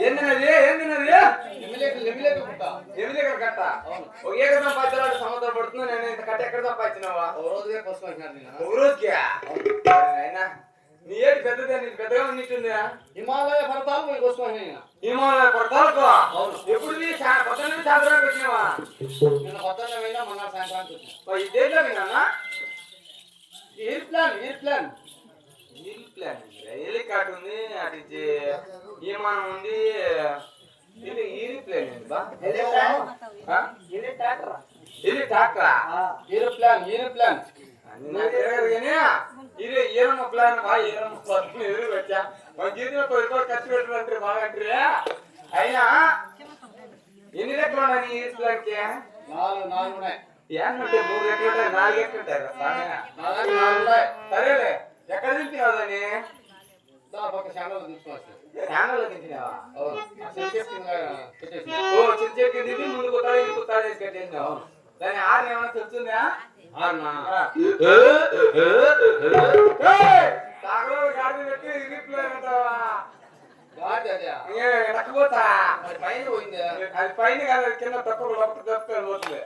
ఏందినది ఎమిలేకలు కట్ట ఒక ఏక సంపాదించాలి సంవత్సరం పడుతుంది. నేను ఇంత కట్ట ఎక్కడ సంపాదించినావా? ఒక రోజుకి అయినా నీ ఏది పెద్దదే, నీకు పెద్దగా ఉన్నట్టుందా? హిమాలయ పర్వతాలు కోసం హిమాలయ పడతాలకు ఎప్పుడు పొద్దున్న సాయంత్రం పెట్టినావా? నిన్న పొద్దున్న మొన్న సాయంత్రానికి వచ్చినా. ఈ దేంట్లో విన్నా ఎయిర్ ప్లాన్ హెలికాప్టర్ ఉంది, అటు విమానం ఉంది. ఇది ఏరోప్లేన్ ఉంది బా, ఇది ట్రాక్టరా? ఏరోప్లాన్ ఇది ఏరమ్మ ప్లాన్ బా, ఏరమ్మ ప్లాన్ ఎదురు వచ్చా మన జీవితంలో కొద్ది ఖర్చు పెట్టమంటే బాగా అంటే. అయినా ఎన్ని రెక్కలు ఉన్నాయి నీ ఏరోప్లాన్ కి? 4 ఉన్నాయి. ఏమంటే 3 రెక్కలు ఉంటాయి, 4 రెక్కలు ఉంటాయి కదా. సరేలే, ఎక్కడ తింటున్నావుని? ఛానల్ తీసుకోవచ్చు. ఛానల్ తింటున్నావా? ఓ చిన్న చెట్టు తింటే ముందు కుత్తాడు వేసి కట్టేసినావు. దాని ఆరు ఏమైనా తెలుస్తుందా? గాడి పెట్టి ఇరిపోతావా? ఎక్కపోతా పైన పోయింది. అది పైన కాదు, కింద తక్కువ పోతుంది.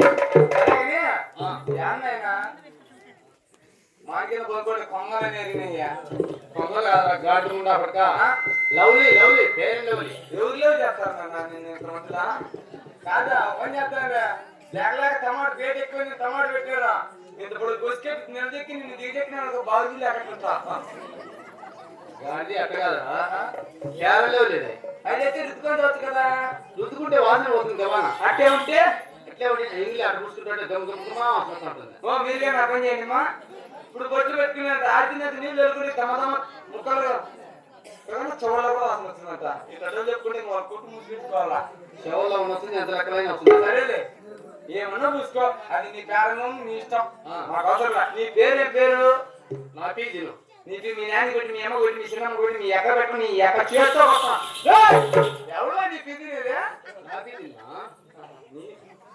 ఏమన్నా మాకిన కొనుక్కోండి కొంగలని ఎరిగినయ్యా. కొంగలు గాడి ఉండ అప్పటిక లవ్లీ పేరు లవ్లీ. ఎవరిలో చేస్తాను నేను ఇంత మందిలా కాదా? పని చేస్తాను లేకలేక టమాటో పేట ఎక్కువ టమాటో పెట్టారా? ఇంత ఇప్పుడు గొసుకెట్టి నిలదెక్కి నిన్ను దిగెక్కిన బాగుంది లేకుంటా గాడి అట్ట కాదా? కేరళ లేదు. అయితే రుద్దుకొని వచ్చు కదా. రుద్దుకుంటే వాసన పోతుంది కదా. అట్టే ఉంటే ఎట్లే ఉంటే ఇంగ్లీ అక్కడ కూర్చుంటే గమ్ముగా వాసన ఉంటుంది. ఓ మీరే నా పని చేయండి మా. ఇప్పుడు బొట్టు పెట్టుకునే ఆడినట్టు నీళ్ళు వెలుగుడి తమ ముక్కలు చెవుల్లో కూడా వాసన వచ్చిందంట. ఈ కట్టలు చెప్పుకుంటే కొట్టు మూసిపెట్టుకోవాలా? చెవుల్లో వస్తుంది, ఎంత రకాలైన వస్తుంది. సరేలే, ఏమన్నా చూసుకో, అది నీ కారణం, నీ ఇష్టం, మాకు అవసరం. నీ పేరు పేరు? నా పీజీలు. నీకు మీ నాన్న కొట్టి, మీ అమ్మ కొట్టి, మీ చిన్నమ్మ కొట్టి, మీ ఎక్క పెట్టు, నీ ఎక్క చేస్తూ ఎవరో నీ పీజీ లేదే? నా పీజీలు.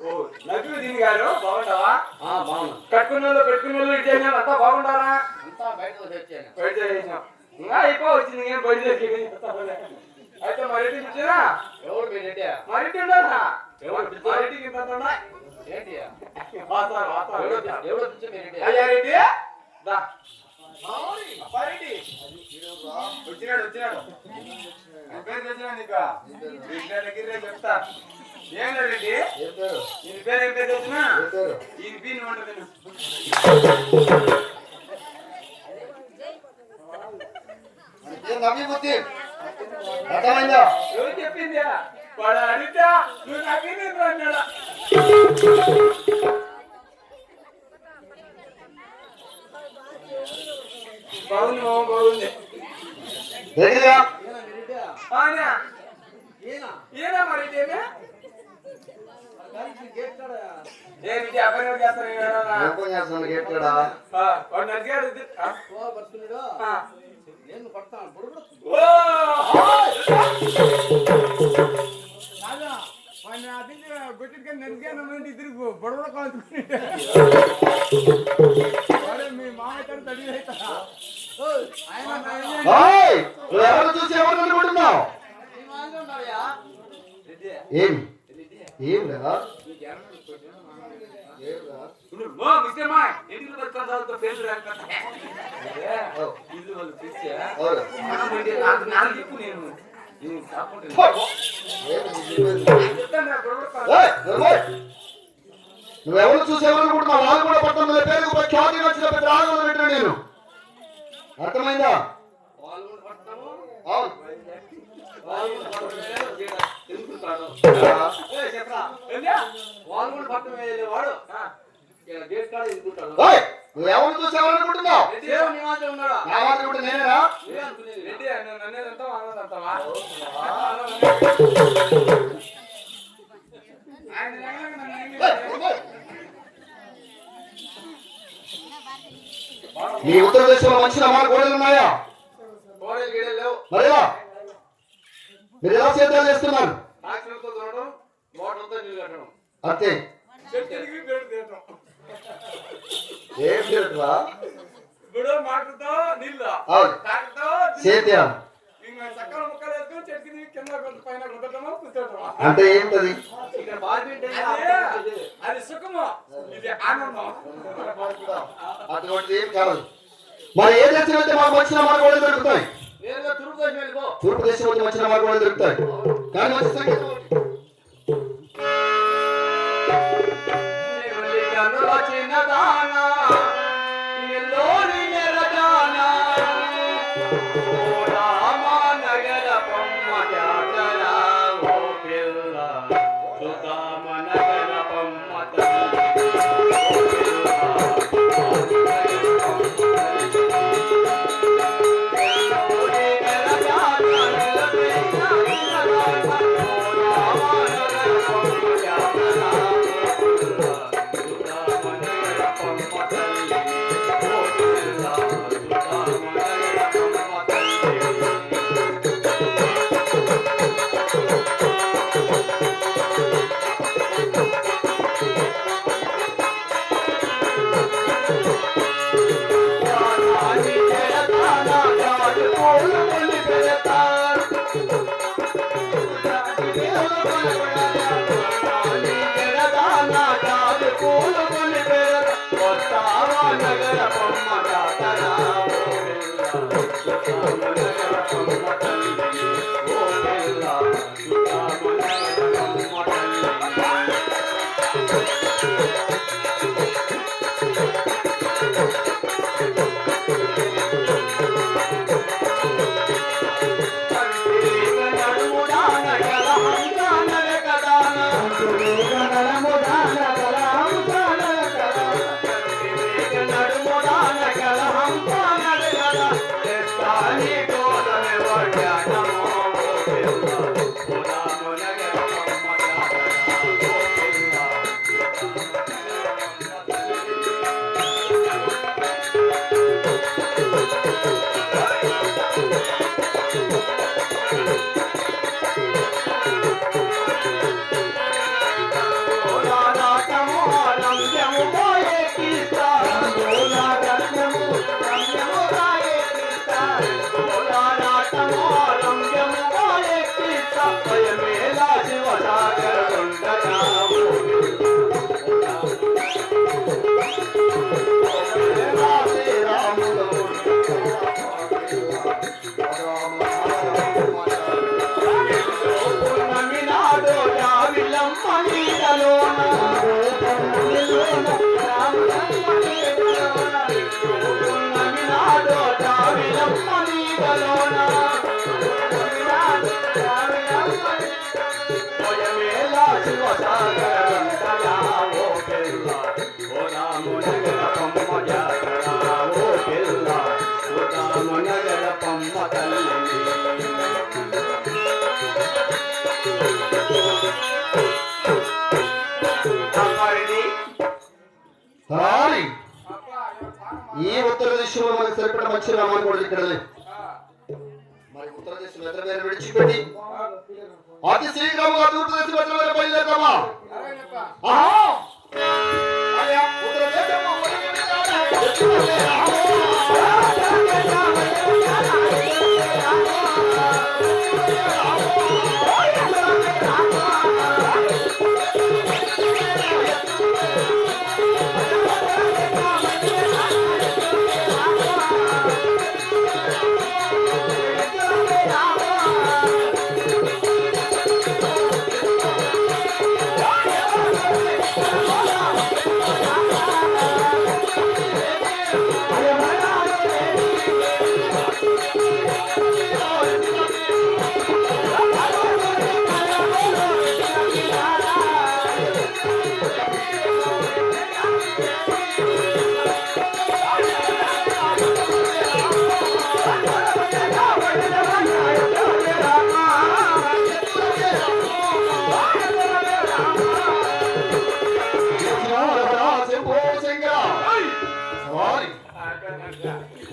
ఓ నవ్వు దీని గారు బాగుంటావా? బాగున్నా. కట్టుకున్న వాళ్ళు పెట్టుకున్న వాళ్ళు ఇటు చేసినా అంతా బాగుంటారా? అంతా బయట వచ్చాను. బయట చేసినాం ఇంకా అయిపో వచ్చింది. ఏం బయట అయితే మరెడ్డి ఇచ్చినా ఎవరు మీ రెడ్డి? మరెడ్డి ఉండదా? మరెడ్డికి ఏంటి? ఎవడో పిచ్చ మీ రెడ్డి? అయ్యా రెడ్డి దా వచ్చినాడు పేరు తెచ్చినా నీకు చెప్తా. ఏం రెడ్డి ఈయన పేరు ఏం పేరు తెచ్చినా? ఈయన పీని ఉంటుంది. ఎవరు చెప్పింది? వాడు అడిగితే నువ్వు నాకేం అన్నాడా? బాగుంది మామ, బాగుంది. ఏనా మరి ఏమి అబ్బాయి చేస్తాను వాడు నడిగాడు. నేను పడతాను గొట్టిగా నడిగాను ఇద్దరు బొడవ కాల్చుకుని మీ మామయ్య తడి అవుతా. చూసి ఎవరు అనుకుంటున్నావు? ఏం లేదా? నువ్వెవరు చూసి ఎవరు అనుకుంటున్నావు? నాకు కూడా పట్టణంలో పేరుకు ఖ్యాతి వచ్చిన పెద్ద రాగలు పెట్టిన నేను. అర్థమైందా? అవును. నువ్వెవరు చూసి ఎవరు అనుకుంటున్నావు? నా మాట కూడా నేనేనా? మీ ఉత్తర దేశంలో మంచి మా గోడలు ఉన్నాయా? మరేలా మీరు ఎలా సేద్యాలు చేస్తున్నారు? అంతే. ఏం సేద్యం? పైన కుదరటమా కూర్చోటమా అంటే ఏంటది? ఇక్కడ బార్బిట్ అది సుఖము ఇది ఆనందం అటువంటి ఏం కాదు. మరి ఏ దేశం వెళ్తే మాకు వచ్చిన మార్గాలు దొరుకుతాయి. నేరుగా తూర్పు దేశం వెళ్ళిపో. తూర్పు దేశం వచ్చి వచ్చిన మార్గాలు దొరుకుతాయి. కానీ మంచి సంగీతం ఒకటి. చిన్నదానా ఎల్లోని నెరదానా రామా నగర పమ్మ జాతర ఓ పిల్ల సుధామ నగర పమ్మ ఈ ఉత్తర దేశంలో మనకు సరిపడ మంచి రామాలు కూడా ఇక్కడ లేవు. మరి ఉత్తర దేశం ఎదురు వేరు విడిచిపెట్టి అతి శీఘ్రంగా తూర్పు దేశం ఎదురు వేరు బయలుదేరదామా? ఉత్తర దేశంలో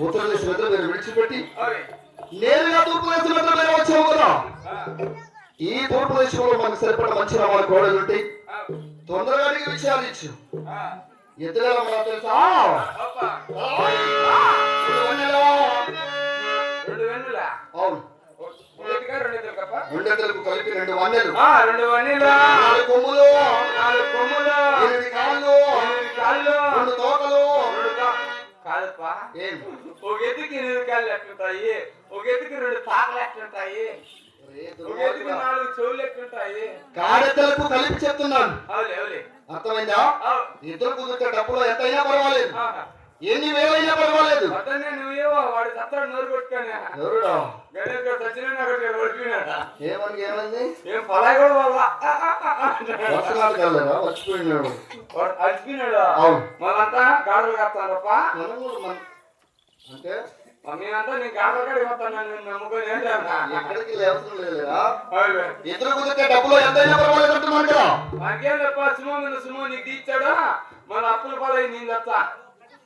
ఉత్తర దేశం ఎదురు వేరు విడిచిపెట్టి నేరుగా తూర్పు దేశం ఎదురు వేరు వచ్చాము కదా. ఈ తూర్పు దేశంలో మనకు సరిపడ మంచి రామాలు కోడలు ఉంటాయి. తొందరగా అడిగి విషయాలు ఇచ్చు. ఎద్దుల తెలుసా? 2 వెన్నులా? అవును. మొదటిగా 2 ఎద్దులు కప్ప రెండెద్దలకు కలిపి 2 వన్నెలు, 2 వన్నెలు, 4 కొమ్ములు, 4 కొమ్ములు, 8 కాళ్ళు, 8 కాళ్ళు, 2 తోకలు. కాదప్పా, ఏం ఒక ఎత్తుకి 8 కాళ్ళు ఎట్లుంటాయి, ఒక ఎత్తుకి 2 తాకలు ఎట్లుంటాయి, ఒక ఎత్తుకి 4 చెవులు ఎట్లుంటాయి? కాడెద్దలకు కలిపి చెప్తున్నాను, అవులే అర్థమైందా? ఇద్దరు కుదిరితే డబ్బులో ఎంతైనా పర్వాలేదు, ఎన్ని వేలైనా పర్వాలేదు. అతనే నువ్వేవో వాడు సత్తాడు నోరు కొట్టుకొని ఎవరుడా? గణేష్ గారు సచిన కొట్టుకున్నాడా? ఏమైంది? ఏం పలాయి కూడా వాళ్ళ వర్షాలు కలరా వచ్చిపోయినాడు. అలిసిపోయినాడు. అవును. మళ్ళంతా గాడులు కడతానప్ప. అంటే మేమంతా నేను గాడులు కడిగి వస్తాను, నేను నమ్ముకొని ఎక్కడికి లేవసం లేదా? ఇద్దరు కుదిరితే డబ్బులో ఎంతైనా పర్వాలేదు అంటున్నాను కదా. నాకేం తప్ప సుమో నీకు తీర్చాడా, మళ్ళీ అప్పుల పాలయ్యి నేను చెప్తా.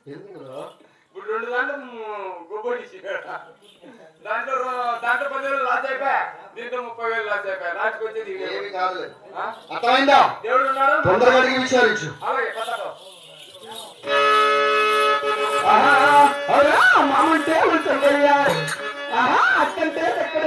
ఇప్పుడు 2 దాంట్లో గొప్పటి దాంట్లో 10,000 లాస్ అయిపోయా, దీంట్లో 30,000 లాస్ అయిపోయా. లాస్ట్కి వచ్చేది ఏమి కాదు. అర్థమైందా? దేవుడు ఉన్నాడు, తొందరగా అడిగి విచారించు. అలాగే పట్టతో మామంటే అక్కంటే ఎక్కడ